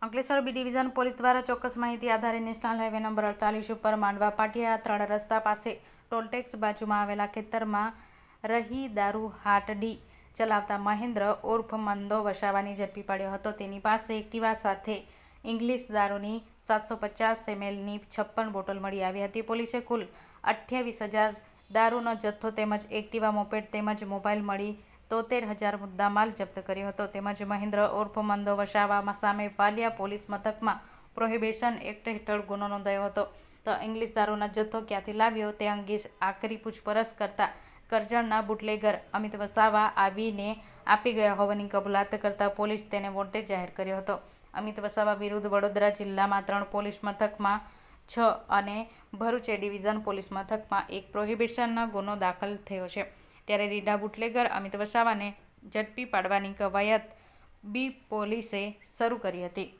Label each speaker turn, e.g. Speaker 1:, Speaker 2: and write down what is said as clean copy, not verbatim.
Speaker 1: Ankleshwar B division police દ્વારા ચોક્કસ માહિતી આધારે નેશનલ હાઈવે નંબર 48 ઉપર માંડવા પાટિયા 3 રસ્તા પાસે ટોલટેક્સ બાજુમાં આવેલા ખેતરમાં રહી દારૂ હાટડી ચલાવતા મહેન્દ્ર ઉર્ફ મંદો વસાવાની ઝડપી પાડ્યો હતો. તેની પાસે એક્ટિવા સાથે ઇંગ્લિશ દારૂની 750 mlની 56 બોટલ મળી આવી હતી. પોલીસે કુલ 28,000 દારૂનો જથ્થો તેમજ એક્ટિવા, મોપેડ તેમજ મોબાઈલ મળી 73,000 મુદ્દામાલ જપ્ત કર્યો હતો. તેમજ મહેન્દ્ર ઉર્ફ મંદો વસાવા સામે પાલિયા પોલીસ મથકમાં પ્રોહિબિશન એક્ટ હેઠળ ગુનો નોંધાયો હતો. તો ઇંગ્લિશ દારૂનો જથ્થો ક્યાંથી લાવ્યો તે અંગે આકરી પૂછપરછ કરતા કરજણના બુટલેગર અમિત વસાવા આવીને આપી ગયા હોવાની કબૂલાત કરતા પોલીસ તેને વોન્ટેડ જાહેર કર્યો હતો. અમિત વસાવા વિરુદ્ધ વડોદરા જિલ્લામાં 3 પોલીસ મથકમાં 6 અને ભરૂચ એ ડિવિઝન પોલીસ મથકમાં 1 પ્રોહિબિશનનો ગુનો દાખલ થયો છે. ત્યારે રીડા બુટલેગર અમિત વસાવાને ઝડપી પાડવાની કવાયત બી પોલીસે શરૂ કરી હતી.